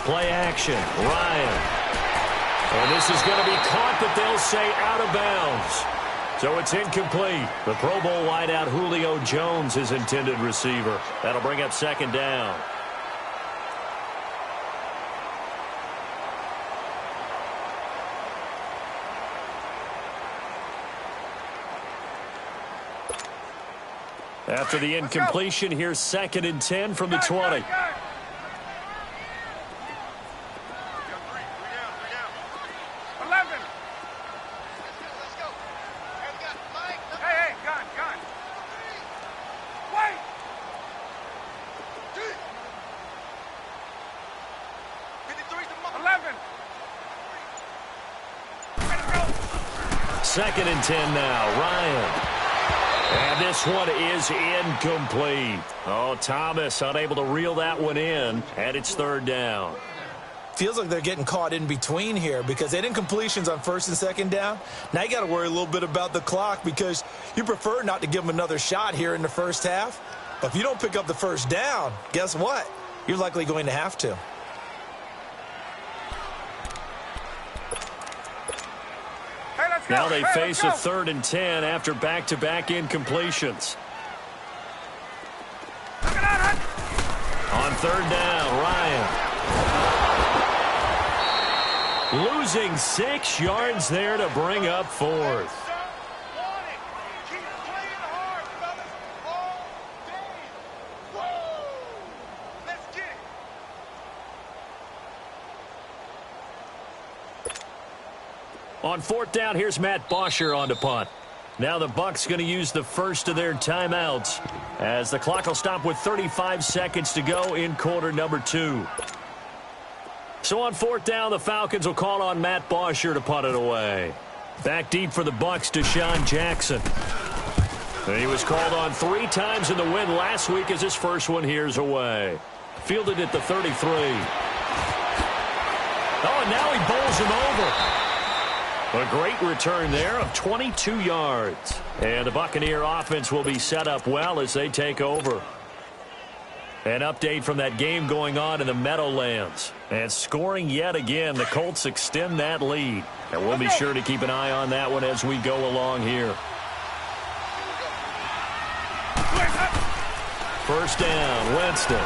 Play action. Ryan. And this is going to be caught, but they'll say out of bounds. So it's incomplete. The Pro Bowl wideout Julio Jones is intended receiver. That'll bring up second down. After the incompletion, here's 2nd and 10 from the 20. Second and 10 now. Ryan. And this one is incomplete. Oh, Thomas unable to reel that one in, and it's 3rd down. Feels like they're getting caught in between here because they didn't incompletions on 1st and 2nd down. Now you got to worry a little bit about the clock because you prefer not to give them another shot here in the first half. But if you don't pick up the 1st down, guess what? You're likely going to have to. Now they face a 3rd and 10 after back-to-back incompletions. On 3rd down, Ryan. Losing 6 yards there to bring up 4th. On 4th down, here's Matt Bosher on to punt. Now the Bucs going to use the first of their timeouts as the clock will stop with 35 seconds to go in quarter number 2. So on 4th down, the Falcons will call on Matt Bosher to punt it away. Back deep for the Bucs, Deshaun Jackson. And he was called on 3 times in the win last week as his first one here's away. Fielded at the 33. Oh, and now he bowls him over. A great return there of 22 yards. And the Buccaneer offense will be set up well as they take over. An update from that game going on in the Meadowlands. And scoring yet again, the Colts extend that lead. And we'll be sure to keep an eye on that one as we go along here. 1st down, Winston.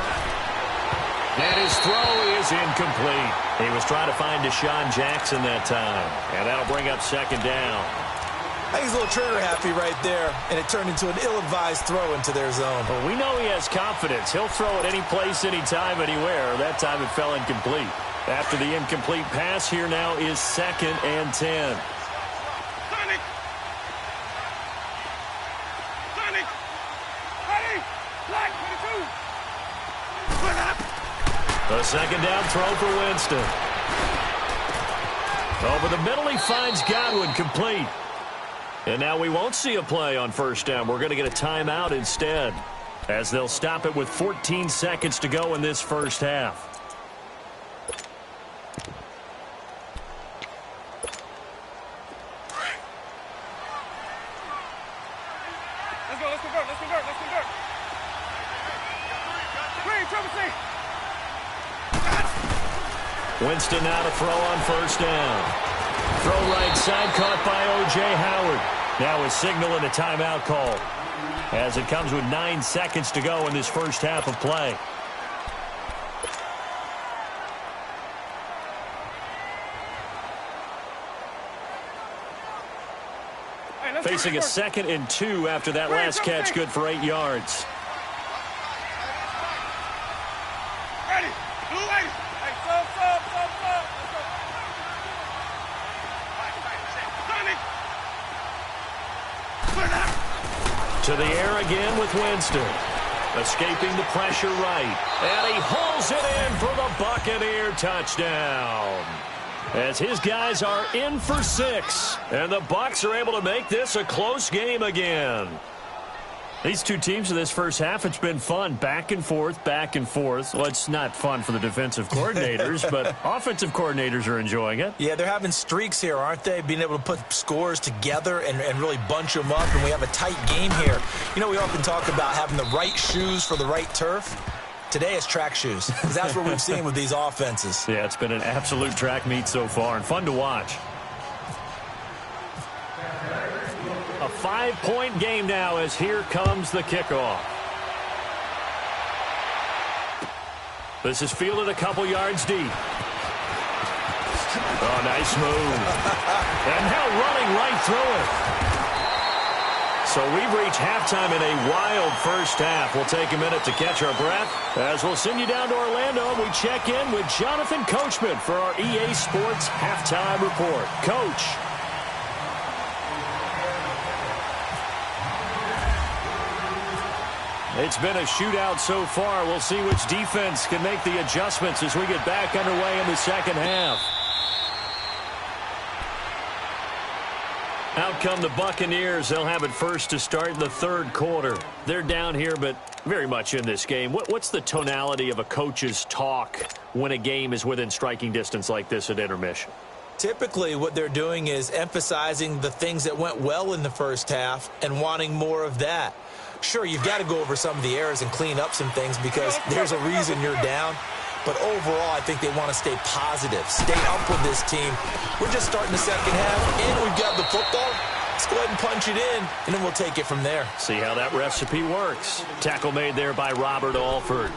And his throw is incomplete. He was trying to find Deshaun Jackson that time. And that'll bring up 2nd down. I think he's a little trigger happy right there, and it turned into an ill-advised throw into their zone. Well, we know he has confidence. He'll throw it any place, anytime, anywhere. That time it fell incomplete. After the incomplete pass, here now is 2nd and 10. The 2nd down throw for Winston. Over the middle, he finds Godwin, complete. And now we won't see a play on 1st down. We're going to get a timeout instead, as they'll stop it with 14 seconds to go in this first half. Let's convert. Winston now to throw on 1st down. Throw right side, caught by O.J. Howard. Now a signal and a timeout call, as it comes with 9 seconds to go in this first half of play. Facing a 2nd and 2 after that last catch, good for 8 yards. To the air again with Winston. Escaping the pressure right. And he hauls it in for the Buccaneer touchdown. As his guys are in for 6. And the Bucs are able to make this a close game again. These two teams in this first half, it's been fun. Back and forth, back and forth. Well, it's not fun for the defensive coordinators, but offensive coordinators are enjoying it. Yeah, they're having streaks here, aren't they? Being able to put scores together and really bunch them up, and we have a tight game here. You know, we often talk about having the right shoes for the right turf. Today it's track shoes, because that's what we've seen with these offenses. Yeah, it's been an absolute track meet so far and fun to watch. A 5-point game now as here comes the kickoff. This is fielded a couple yards deep. Oh, nice move. And now running right through it. So we've reached halftime in a wild first half. We'll take a minute to catch our breath as we'll send you down to Orlando and we check in with Jonathan Coachman for our EA Sports Halftime Report. Coach. It's been a shootout so far. We'll see which defense can make the adjustments as we get back underway in the second half. Out come the Buccaneers. They'll have it first to start in the third quarter. They're down here, but very much in this game. What's the tonality of a coach's talk when a game is within striking distance like this at intermission? Typically, what they're doing is emphasizing the things that went well in the first half and wanting more of that. Sure, you've got to go over some of the errors and clean up some things because there's a reason you're down. But overall, I think they want to stay positive, stay up with this team. We're just starting the second half, and we've got the football. Let's go ahead and punch it in, and then we'll take it from there. See how that recipe works. Tackle made there by Robert Alford.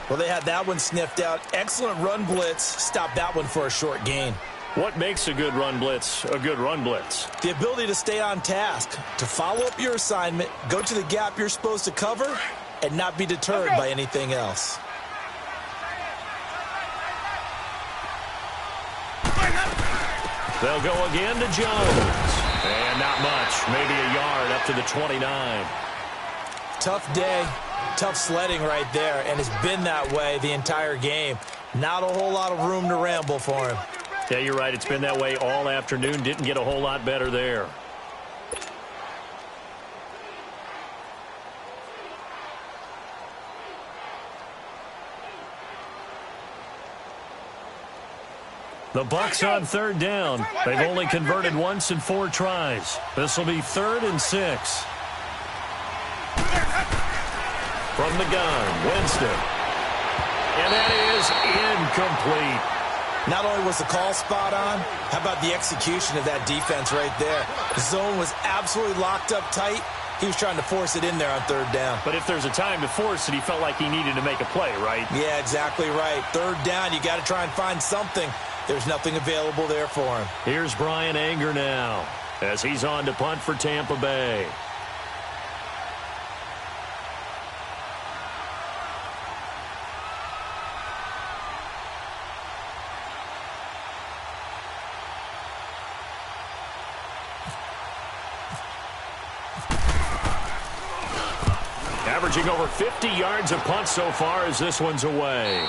Well, they had that one sniffed out. Excellent run blitz. Stop that one for a short gain. What makes a good run blitz a good run blitz? The ability to stay on task, to follow up your assignment, go to the gap you're supposed to cover, and not be deterred by anything else. They'll go again to Jones. And not much. Maybe a yard up to the 29. Tough day. Tough sledding right there. And it's been that way the entire game. Not a whole lot of room to ramble for him. Yeah, you're right. It's been that way all afternoon. Didn't get a whole lot better there. The Bucs on third down. They've only converted once in 4 tries. This will be 3rd and 6. From the gun, Winston. And that is incomplete. Not only was the call spot on, how about the execution of that defense right there? The zone was absolutely locked up tight. He was trying to force it in there on 3rd down. But if there's a time to force it, he felt like he needed to make a play, right? Yeah, exactly right. 3rd down, you got to try and find something. There's nothing available there for him. Here's Brian Anger now as he's on to punt for Tampa Bay. Averaging over 50 yards a punt so far as this one's away.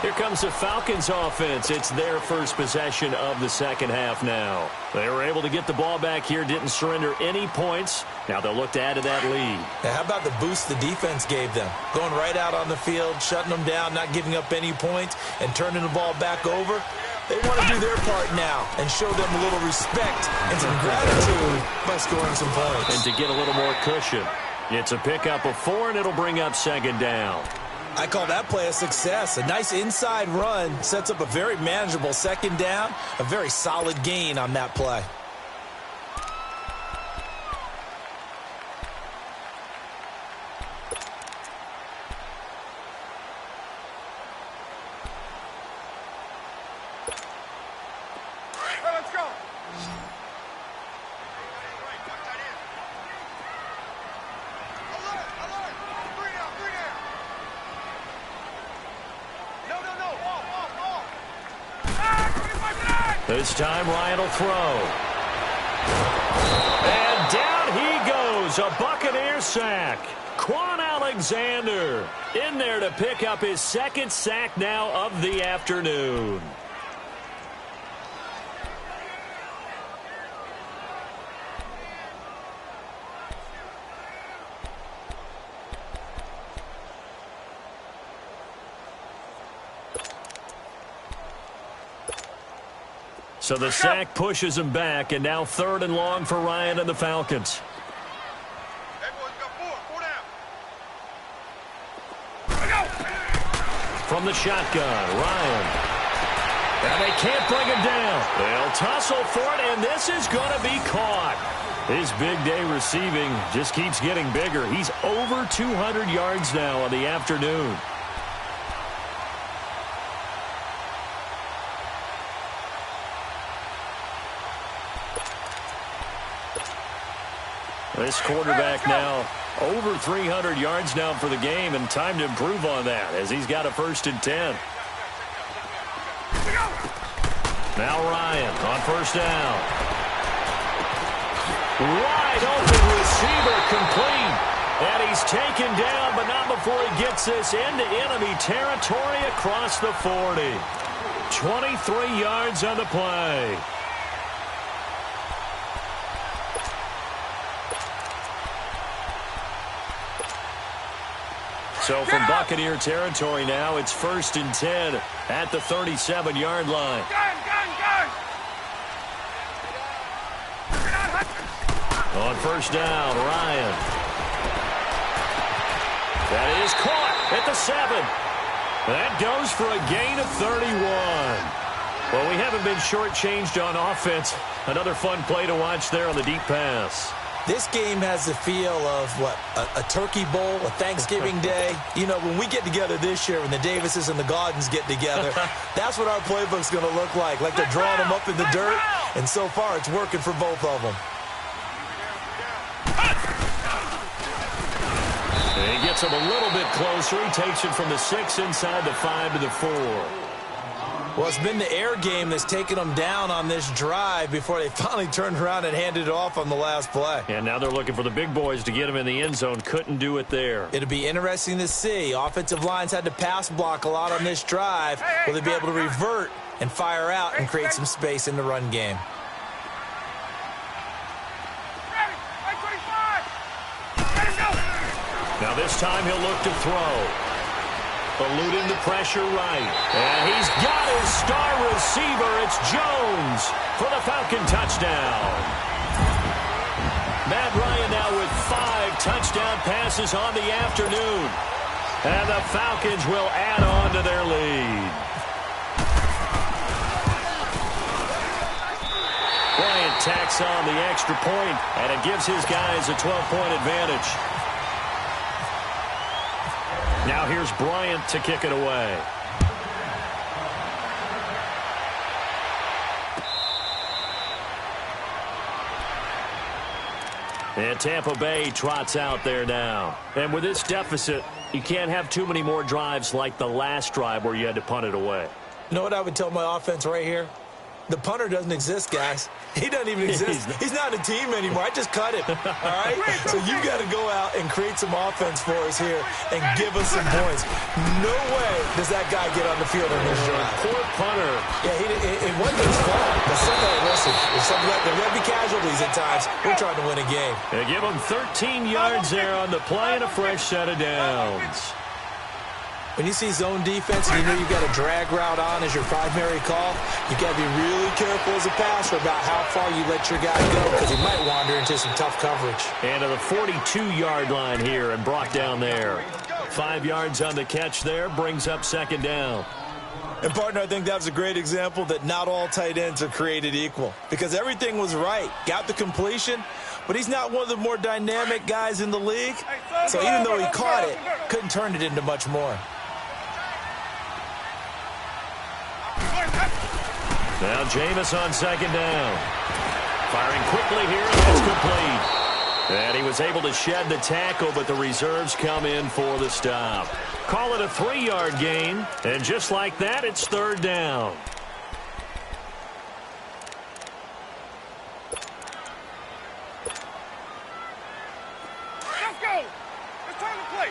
Here comes the Falcons offense. It's their first possession of the second half now. They were able to get the ball back here, didn't surrender any points. Now they'll look to add to that lead. Now, how about the boost the defense gave them? Going right out on the field, shutting them down, not giving up any points, and turning the ball back over. They want to do their part now and show them a little respect and some gratitude by scoring some points. And to get a little more cushion. It's a pickup of 4, and it'll bring up 2nd down. I call that play a success. A nice inside run sets up a very manageable 2nd down, a very solid gain on that play. Let's go. This time Ryan will throw. And down he goes. A Buccaneer sack. Quan Alexander in there to pick up his 2nd sack now of the afternoon. So the sack pushes him back, and now 3rd and long for Ryan and the Falcons. Everyone's got Four down. From the shotgun, Ryan. And they can't bring him down. They'll tussle for it, and this is going to be caught. His big day receiving just keeps getting bigger. He's over 200 yards now on the afternoon. This quarterback now over 300 yards now for the game, and time to improve on that as he's got a 1st and 10. Now Ryan on 1st down. Wide open receiver complete. And he's taken down, but not before he gets this into enemy territory across the 40. 23 yards on the play. So from Buccaneer territory now, it's 1st and 10 at the 37-yard line. On 1st down, Ryan. That is caught at the 7. That goes for a gain of 31. Well, we haven't been shortchanged on offense. Another fun play to watch there on the deep pass. This game has the feel of, what, a turkey bowl, a Thanksgiving day. You know, when we get together this year, when the Davises and the Gaudens get together, that's what our playbook's going to look like. Like they're drawing them up in the dirt, and so far it's working for both of them. And he gets him a little bit closer. He takes it from the 6 inside the 5 to the 4. Well, it's been the air game that's taken them down on this drive before they finally turned around and handed it off on the last play. And now they're looking for the big boys to get him in the end zone. Couldn't do it there. It'll be interesting to see. Offensive lines had to pass block a lot on this drive. Will they be able to revert and fire out and create some space in the run game? Now this time he'll look to throw. Eluding the pressure right. And he's got his star receiver. It's Jones for the Falcon touchdown. Matt Ryan now with 5 touchdown passes on the afternoon. And the Falcons will add on to their lead. Bryant tacks on the extra point, and it gives his guys a 12-point advantage. Now here's Bryant to kick it away. And Tampa Bay trots out there now. And with this deficit, you can't have too many more drives like the last drive where you had to punt it away. You know what I would tell my offense right here? The punter doesn't exist, guys. He doesn't even exist. He's not a team anymore. I just cut him, all right? So you got to go out and create some offense for us here and give us some points. No way does that guy get on the field on this drive. Poor punter. Yeah, it wasn't his fault. But somebody, listen, there's something like there will be casualties at times. We're trying to win a game. They give him 13 yards there on the play and a fresh set of downs. When you see zone defense and you know you've got a drag route on as your primary call, you got to be really careful as a passer about how far you let your guy go because he might wander into some tough coverage. And to the 42-yard line here and brought down there. 5 yards on the catch there, brings up 2nd down. And, partner, I think that was a great example that not all tight ends are created equal because everything was right. Got the completion, but he's not one of the more dynamic guys in the league. So even though he caught it, couldn't turn it into much more. Now Jameis on 2nd down. Firing quickly here, and that's complete. And he was able to shed the tackle, but the reserves come in for the stop. Call it a 3-yard gain, and just like that, it's 3rd down. Let's go. It's time to play.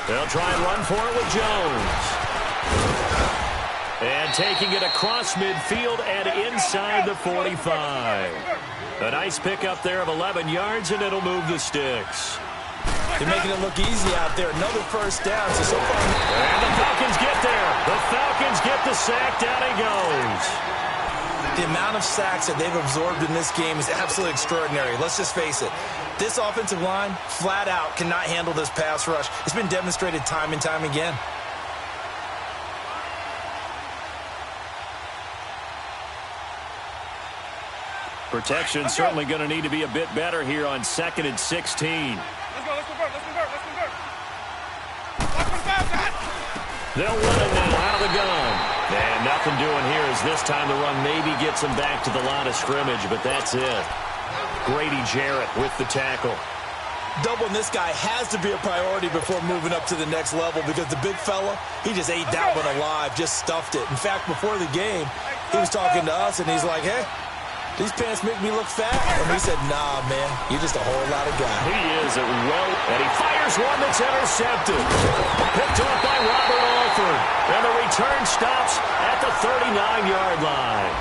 They'll try and run for it with Jones. And taking it across midfield and inside the 45. A nice pickup there of 11 yards, and it'll move the sticks. They're making it look easy out there. Another 1st down. So far. And the Falcons get there. The Falcons get the sack. Down he goes. The amount of sacks that they've absorbed in this game is absolutely extraordinary. Let's just face it. This offensive line, flat out, cannot handle this pass rush. It's been demonstrated time and time again. Protection certainly going to need to be a bit better here on 2nd and 16. Let's go, let's convert, let's convert, let's convert. Let's convert. They'll run it now out of the gun. And nothing doing here as this time the run maybe gets them back to the line of scrimmage, but that's it. Grady Jarrett with the tackle. Doubling this guy has to be a priority before moving up to the next level because the big fella, he just ate that one alive, just stuffed it. In fact, before the game, he was talking to us, and he's like, hey, these pants make me look fat. And we said, nah, man, you're just a whole lot of guy. He is a and he fires one that's intercepted. Picked off by Robert Alford. And the return stops at the 39-yard line.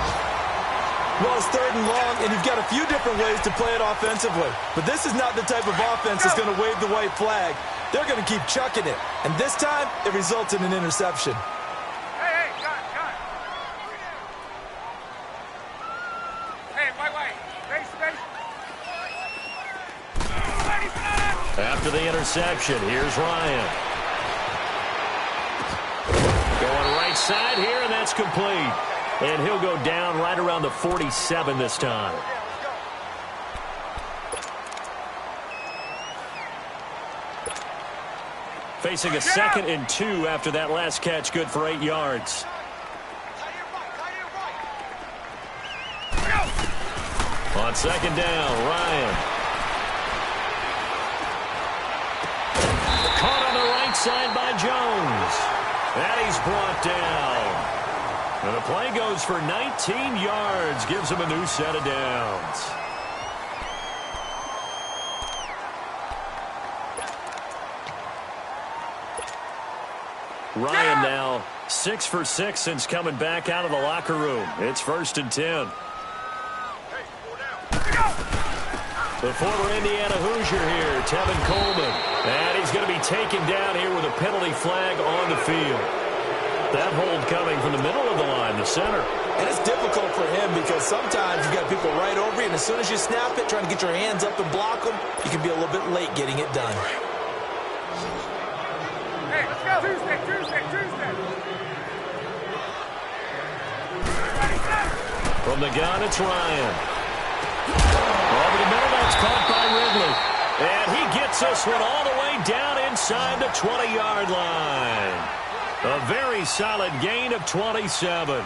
Well, it's 3rd and long, and you've got a few different ways to play it offensively. But this is not the type of offense that's going to wave the white flag. They're going to keep chucking it. And this time, it results in an interception. Hey, got. Hey, wait. Base. After the interception, here's Ryan. Going right side here, and that's complete. And he'll go down right around the 47 this time. Facing a 2nd and 2 after that last catch, good for 8 yards. On 2nd down, Ryan. Caught on the right side by Jones. And he's brought down. And the play goes for 19 yards, gives him a new set of downs. Ryan now 6 for 6 since coming back out of the locker room. It's 1st and 10. The former Indiana Hoosier here, Tevin Coleman. And he's going to be taken down here with a penalty flag on the field. That hold coming from the middle of the line, the center. And it's difficult for him because sometimes you've got people right over you, and as soon as you snap it, trying to get your hands up and block them, you can be a little bit late getting it done. Hey, let's go. Tuesday. From the gun, it's Ryan. Over the middle, that's caught by Ridley. And he gets this one all the way down inside the 20-yard line. A very solid gain of 27.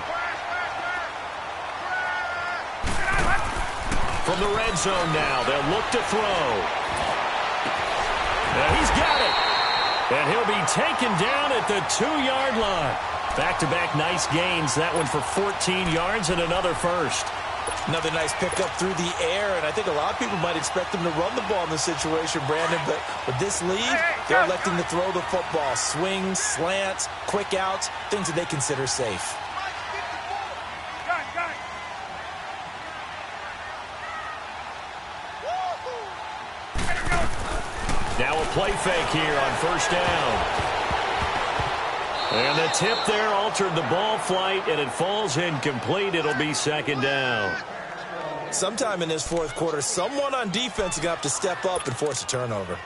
From the red zone now, they'll look to throw. And he's got it. And he'll be taken down at the 2-yard line. Back-to-back nice gains. That one for 14 yards and another first. Another nice pickup through the air, and I think a lot of people might expect him to run the ball in this situation, Brandon, but with this lead, they're electing to throw the football. Swings, slants, quick outs, things that they consider safe. Now a play fake here on 1st down. And the tip there altered the ball flight, and it falls incomplete. It'll be 2nd down. Sometime in this 4th quarter, someone on defense is going to have to step up and force a turnover.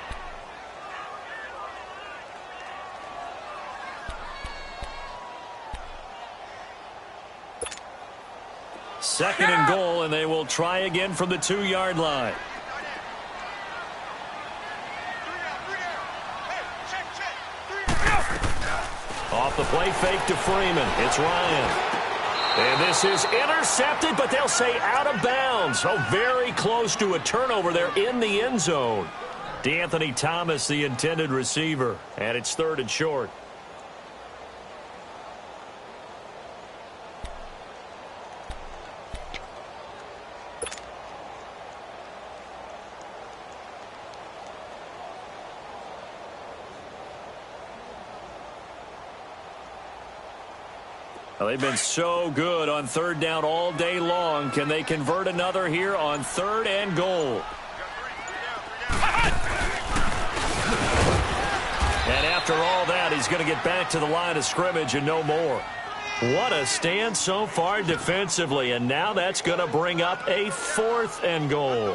Second and goal, and they will try again from the 2-yard line. Off the play fake to Freeman. It's Ryan. And this is intercepted, but they'll say out of bounds. So very close to a turnover there in the end zone. DeAnthony Thomas, the intended receiver. And it's 3rd and short. Well, they've been so good on 3rd down all day long. Can they convert another here on 3rd and goal? And after all that, he's going to get back to the line of scrimmage and no more. What a stand so far defensively, and now that's going to bring up a 4th and goal.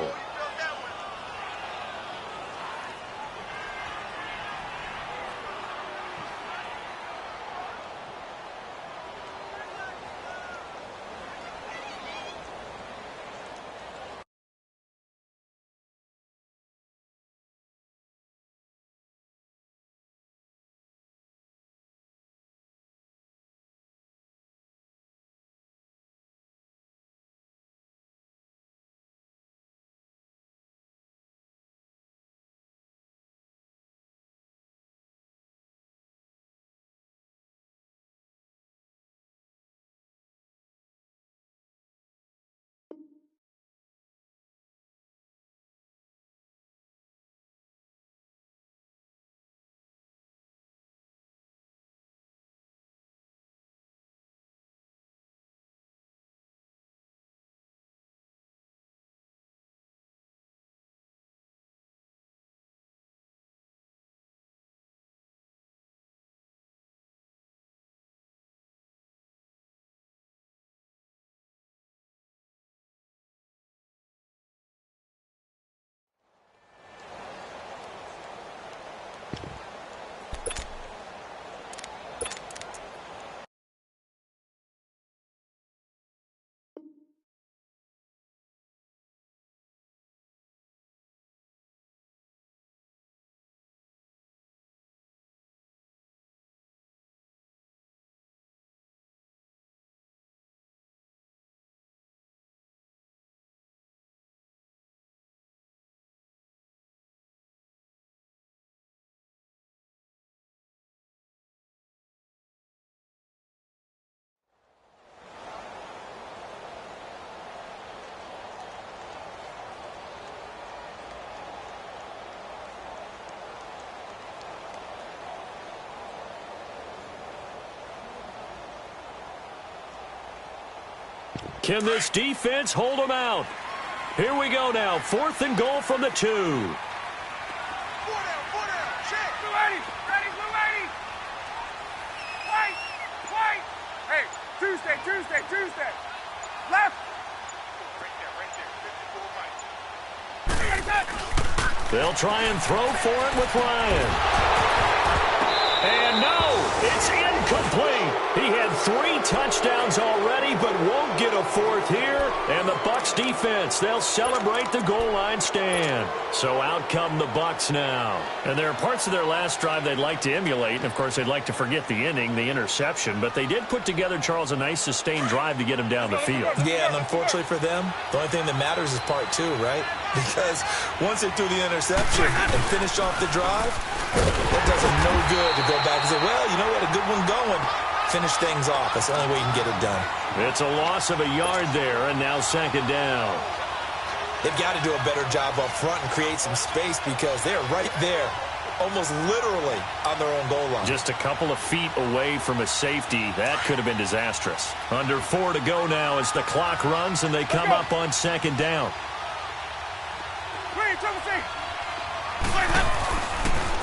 Can this defense hold them out? Here we go now. 4th and goal from the 2. 4 down, 4 down. Check. Blue 80. Ready, Blue 80. White, white. Hey, Tuesday. Left. Right there. They'll try and throw for it with Ryan. And no, it's incomplete. He had 3 touchdowns already, but won't get a 4th here. And the Bucs defense, they'll celebrate the goal line stand. So out come the Bucs now. And there are parts of their last drive they'd like to emulate. And, of course, they'd like to forget the inning, the interception. But they did put together, Charles, a nice sustained drive to get him down the field. Yeah, and unfortunately for them, the only thing that matters is part 2, right? Because once they threw the interception and finished off the drive, that does them no good to go back and say, well, you know, we had a good one going. Finish things off. That's the only way you can get it done. It's a loss of a yard there, and now 2nd down. They've got to do a better job up front and create some space because they're right there, almost literally on their own goal line. Just a couple of feet away from a safety. That could have been disastrous. Under 4 to go now as the clock runs, and they come up on 2nd down.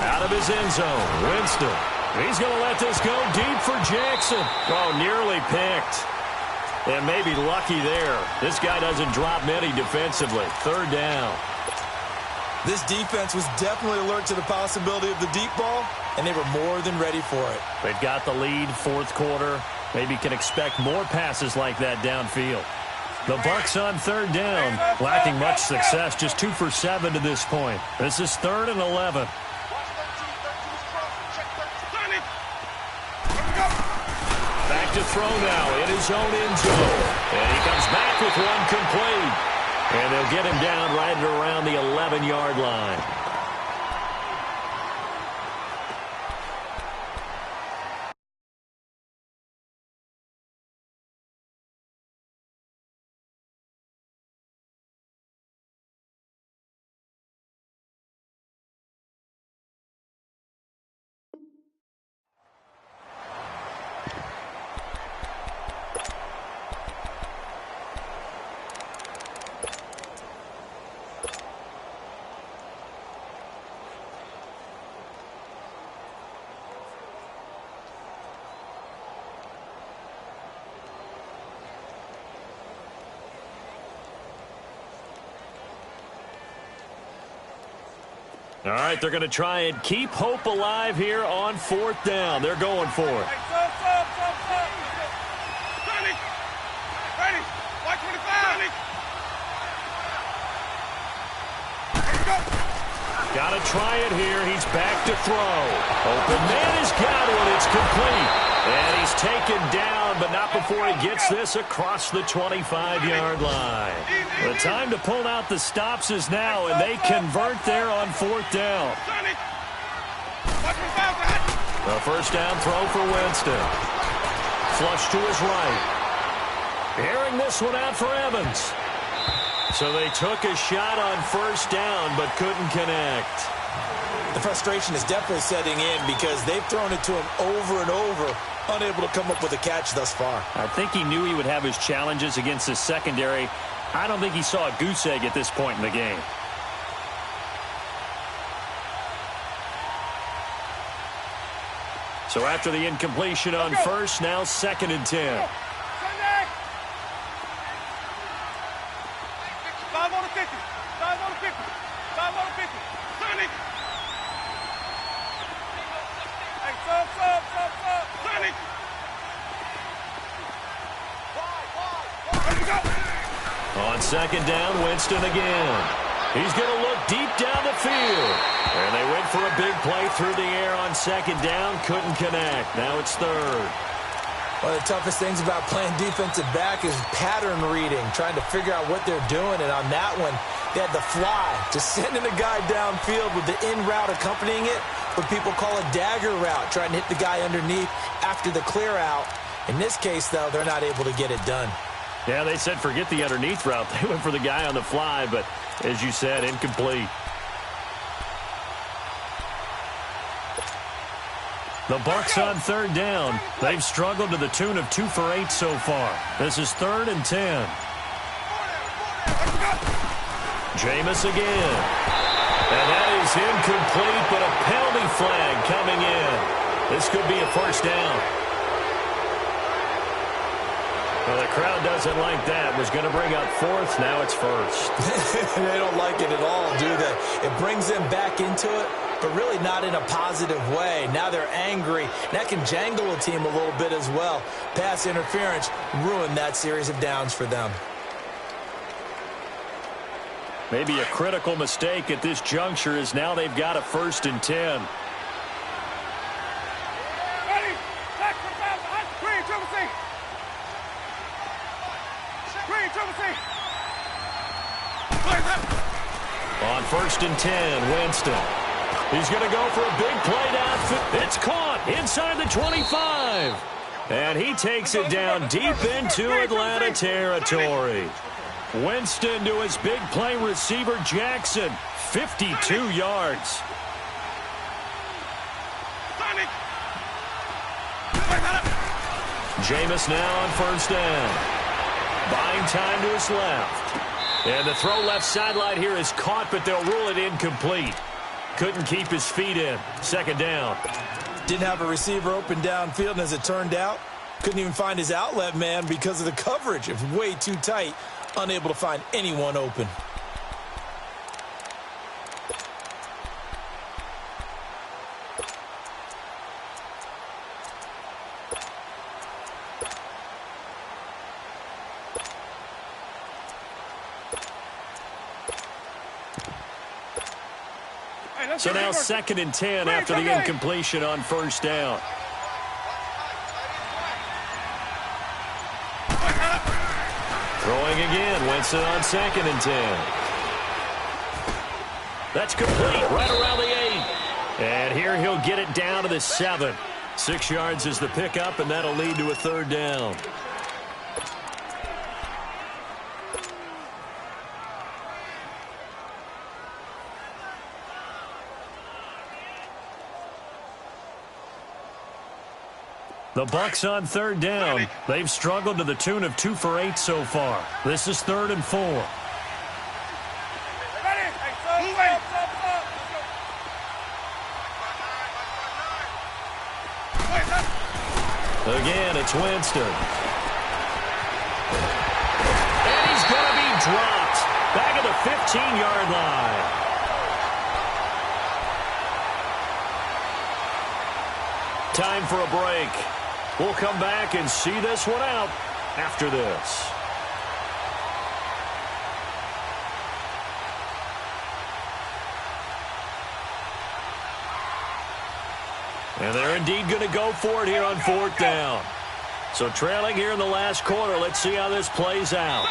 Out of his end zone, Winston. He's going to let this go deep for Jackson. Oh, nearly picked. And maybe lucky there. This guy doesn't drop many defensively. 3rd down. This defense was definitely alert to the possibility of the deep ball, and they were more than ready for it. They've got the lead, 4th quarter. Maybe can expect more passes like that downfield. The Bucs on 3rd down, lacking much success, just 2 for 7 to this point. This is 3rd and 11. Back to throw now in his own end zone. And he comes back with one complete. And they'll get him down right around the 11-yard line. All right, they're going to try and keep hope alive here on 4th down. They're going for it. Hey, sub. Ready. Ready. White 25. Let's go. Got to try it here. He's back to throw. Open man has got one. It's complete. And he's taken down, but not before he gets this across the 25-yard line. The time to pull out the stops is now, and they convert there on 4th down. A first down throw for Winston. Flush to his right. Airing this one out for Evans. So they took a shot on 1st down, but couldn't connect. The frustration is definitely setting in because they've thrown it to him over and over, unable to come up with a catch thus far. I think he knew he would have his challenges against his secondary. I don't think he saw a goose egg at this point in the game. So after the incompletion on 1st, now 2nd and 10. 5 on the 50. 5 on the 50. 5 on the 50. Sonny. Hey, sub. Sonny. Ready to go. On 2nd down, Winston again. He's going to look deep down the field. And they went for a big play through the air on 2nd down. Couldn't connect. Now it's 3rd. One of the toughest things about playing defensive back is pattern reading, trying to figure out what they're doing. And on that one, they had the fly, just sending a guy downfield with the in route accompanying it, what people call a dagger route, trying to hit the guy underneath after the clear out. In this case, though, they're not able to get it done. Yeah, they said forget the underneath route. They went for the guy on the fly, but as you said, incomplete. The Bucs on 3rd down. They've struggled to the tune of 2 for 8 so far. This is 3rd and 10. Jameis again. And that is incomplete, but a penalty flag coming in. This could be a first down. Well, the crowd doesn't like that. Was going to bring up 4th. Now it's 1st. They don't like it at all, do they? It brings them back into it, but really not in a positive way. Now they're angry. That can jangle a team a little bit as well. Pass interference ruined that series of downs for them. Maybe a critical mistake at this juncture is now they've got a 1st and 10. Ready. Back for the foul. Green, triple C. Green, triple C. On 1st and 10, Winston. He's going to go for a big play down. It's caught inside the 25. And he takes it down deep into Atlanta territory. Winston to his big play receiver, Jackson. 52 yards. Jameis now on 1st down. Buying time to his left. And the throw left sideline here is caught, but they'll rule it incomplete. Couldn't keep his feet in. 2nd down. Didn't have a receiver open downfield, and as it turned out, couldn't even find his outlet man because of the coverage. It was way too tight. Unable to find anyone open. So now 2nd and 10 after the incompletion on 1st down. Throwing again, Winston on 2nd and 10. That's complete, right around the 8. And here he'll get it down to the 7. 6 yards is the pickup, and that'll lead to a 3rd down. The Bucs on 3rd down. They've struggled to the tune of 2 for 8 so far. This is 3rd and 4. Again, it's Winston. And he's going to be dropped back at the 15-yard line. time for a break. We'll come back and see this one out after this. And they're indeed going to go for it here on 4th down. So trailing here in the last quarter. Let's see how this plays out.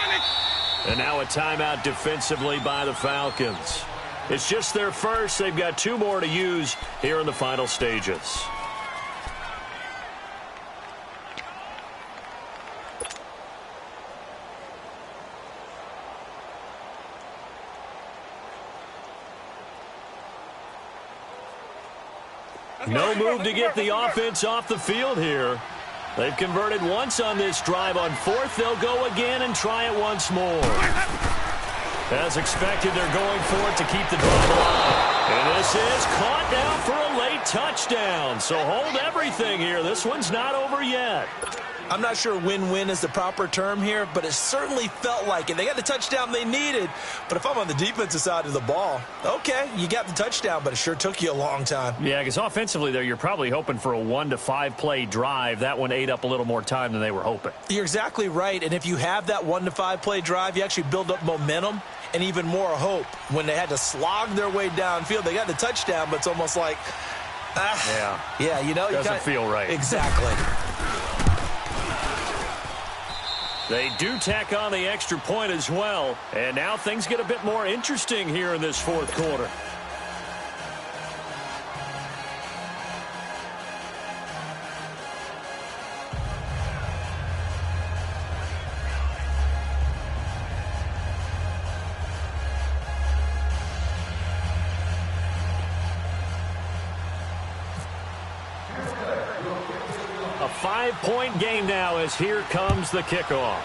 And now a timeout defensively by the Falcons. It's just their first. They've got 2 more to use here in the final stages. No move to get the offense off the field here. They've converted once on this drive. On 4th, they'll go again and try it once more. As expected, they're going for it to keep the drive alive. And this is caught down for a late touchdown. So hold everything here. This one's not over yet. I'm not sure win-win is the proper term here, but it certainly felt like it. They got the touchdown they needed, but if I'm on the defensive side of the ball, okay, you got the touchdown, but it sure took you a long time. Yeah, because offensively, there, you're probably hoping for a 1 to 5 play drive. That one ate up a little more time than they were hoping. You're exactly right, and if you have that 1 to 5 play drive, you actually build up momentum and even more hope. When they had to slog their way downfield, they got the touchdown, but it's almost like, yeah, you know, doesn't feel right. Exactly. They do tack on the extra point as well. And now things get a bit more interesting here in this 4th quarter. A 5-point game now as here comes the kickoff.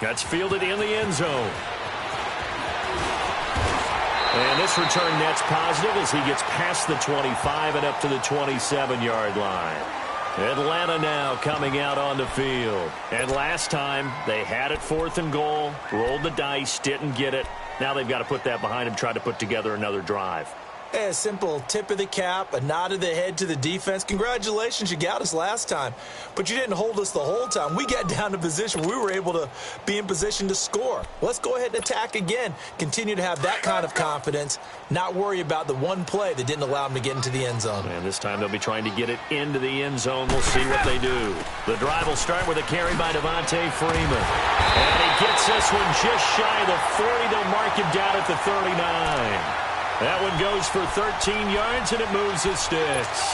That's fielded in the end zone. And this return net's positive as he gets past the 25 and up to the 27-yard line. Atlanta now coming out on the field. And last time they had it 4th and goal, rolled the dice, didn't get it. Now they've got to put that behind them, try to put together another drive. A simple tip of the cap, a nod of the head to the defense. Congratulations, you got us last time. But you didn't hold us the whole time. We got down to position where we were able to be in position to score. Let's go ahead and attack again. Continue to have that kind of confidence. Not worry about the one play that didn't allow them to get into the end zone. And this time they'll be trying to get it into the end zone. We'll see what they do. The drive will start with a carry by Devontae Freeman. And he gets this one just shy of the 40. They'll mark him down at the 39. That one goes for 13 yards, and it moves his sticks.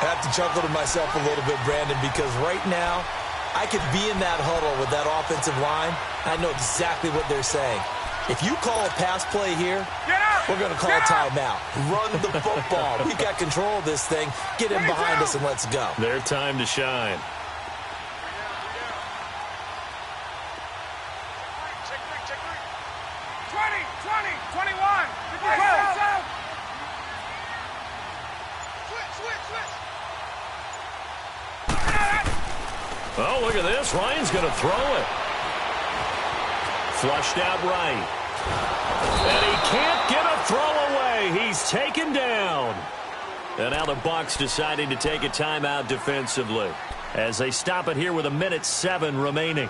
I have to chuckle to myself a little bit, Brandon, because right now I could be in that huddle with that offensive line. I know exactly what they're saying. If you call a pass play here, we're going to call a timeout. Run the football. We've got control of this thing. Get in behind us and let's go. Their time to shine. Oh, look at this. Ryan's going to throw it. Flushed out right. And he can't get a throw away. He's taken down. And now the Bucs deciding to take a timeout defensively as they stop it here with 1:07 remaining.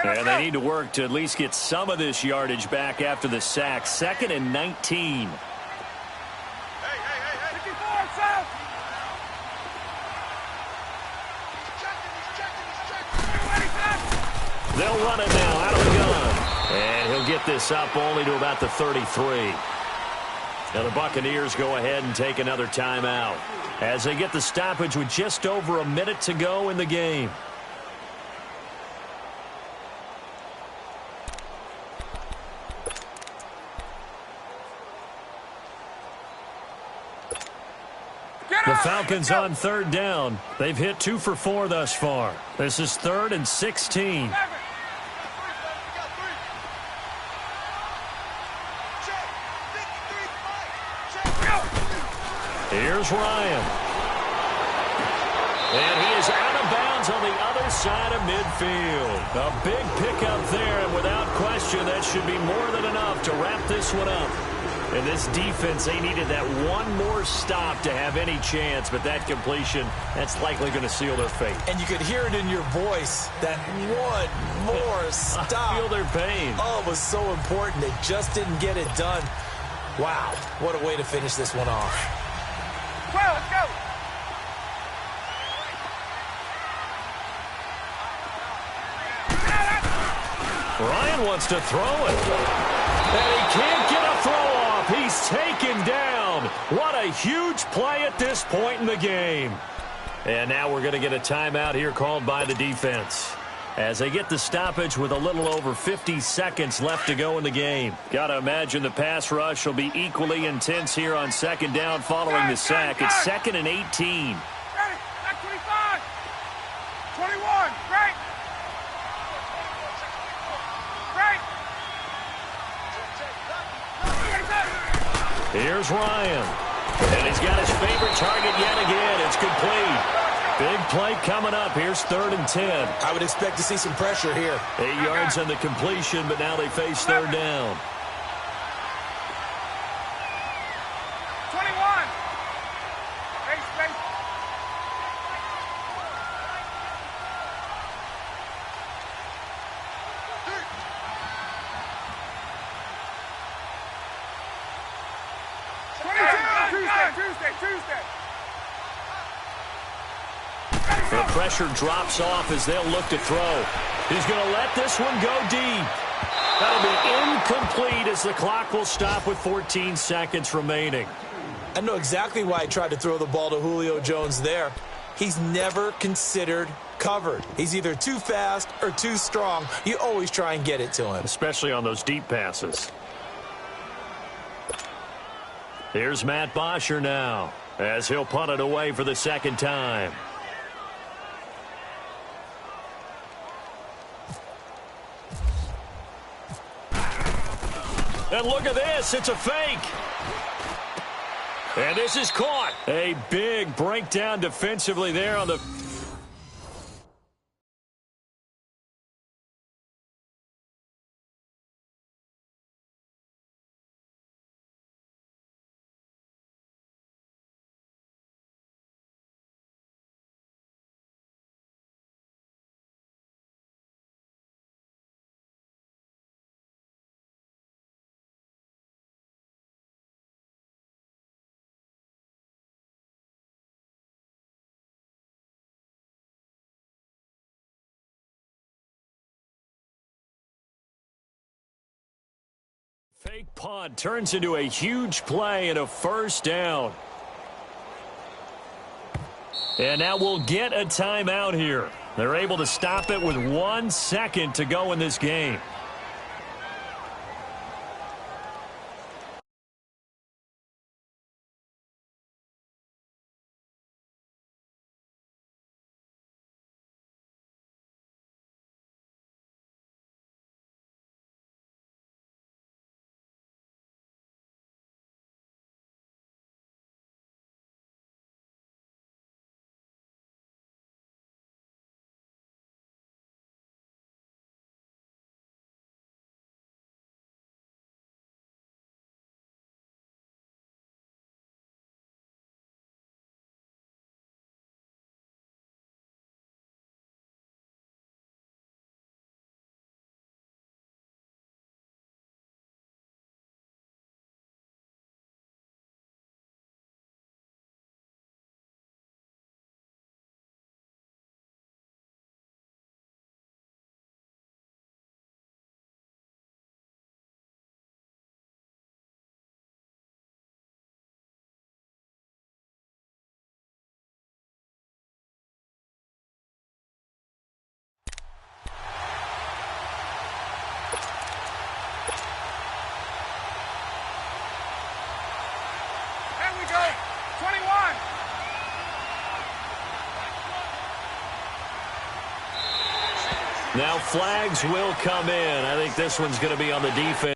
And they need to work to at least get some of this yardage back after the sack. 2nd and 19. They'll run it now out of the gun. And he'll get this up only to about the 33. Now the Buccaneers go ahead and take another timeout as they get the stoppage with just over a minute to go in the game. The Falcons on 3rd down. They've hit 2 for 4 thus far. This is 3rd and 16. Here's Ryan. And he is out of bounds on the other side of midfield. A big pickup there, and without question, that should be more than enough to wrap this one up. And this defense, they needed that one more stop to have any chance, but that completion, that's likely going to seal their fate. And you could hear it in your voice, that one more stop. I feel their pain. Oh, it was so important. They just didn't get it done. Wow, what a way to finish this one off. Well, let's go. Ryan wants to throw it. And he can't get a throw off. He's taken down. What a huge play at this point in the game. And now we're going to get a timeout here called by the defense, as they get the stoppage with a little over 50 seconds left to go in the game. Got to imagine the pass rush will be equally intense here on second down following the sack. It's 2nd and 18. Ready. Back 25. 21. Right. Right. Here's Ryan. And he's got his favorite target yet again. It's complete. Big play coming up. Here's 3rd and 10. I would expect to see some pressure here. 8 yards on the completion, but now they face 3rd down. 21. Space. 22. Tuesday. The pressure drops off as they'll look to throw. He's going to let this one go deep. That'll be incomplete as the clock will stop with 14 seconds remaining. I know exactly why I tried to throw the ball to Julio Jones there. He's never considered covered. He's either too fast or too strong. You always try and get it to him. Especially on those deep passes. Here's Matt Bosher now, as he'll punt it away for the 2nd time. And look at this. It's a fake. And this is caught. A big breakdown defensively there on the... Fake punt turns into a huge play and a 1st down. And now we'll get a timeout here. They're able to stop it with 1 second to go in this game. Now flags will come in. I think this one's going to be on the defense.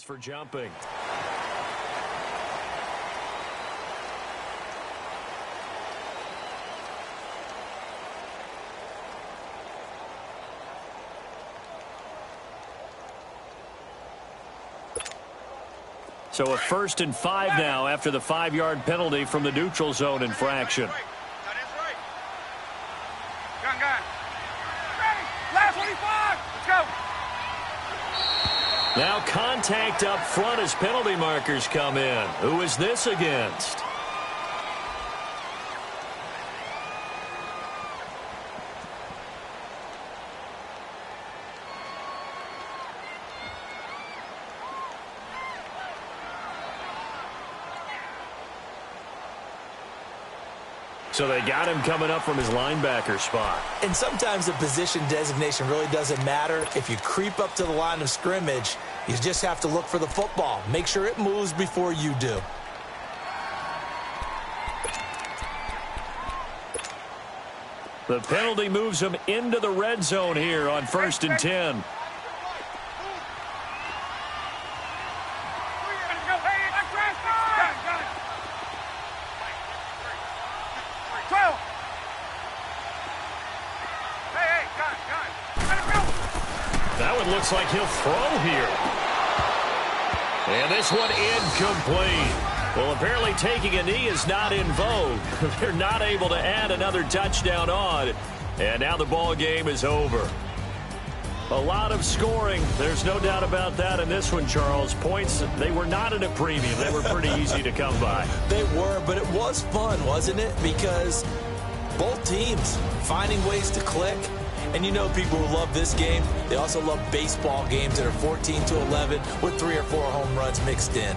For jumping. So a 1st and 5 now after the 5-yard penalty from the neutral zone infraction. That is right. Gun. Last 25. Let's go. Now contact up front as penalty markers come in. Who is this against? So they got him coming up from his linebacker spot. And sometimes the position designation really doesn't matter. If you creep up to the line of scrimmage, you just have to look for the football. Make sure it moves before you do. The penalty moves him into the red zone here on 1st and 10. That one looks like he'll throw here. And this one incomplete. Well, apparently taking a knee is not in vogue. They're not able to add another touchdown on. And now the ball game is over. A lot of scoring. There's no doubt about that in this one, Charles. Points, they were not at a premium. They were pretty easy to come by. They were, but it was fun, wasn't it? Because both teams finding ways to click. And you know people who love this game, they also love baseball games that are 14-11 with 3 or 4 home runs mixed in.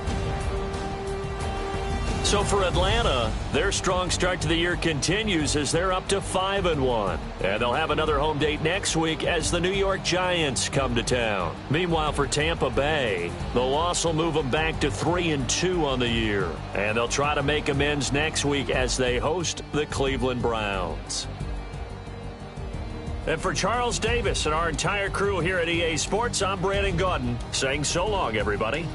So for Atlanta, their strong start to the year continues as they're up to 5-1. And they'll have another home date next week as the New York Giants come to town. Meanwhile, for Tampa Bay, the loss will move them back to 3-2 on the year. And they'll try to make amends next week as they host the Cleveland Browns. And for Charles Davis and our entire crew here at EA Sports, I'm Brandon Gaudin saying so long, everybody.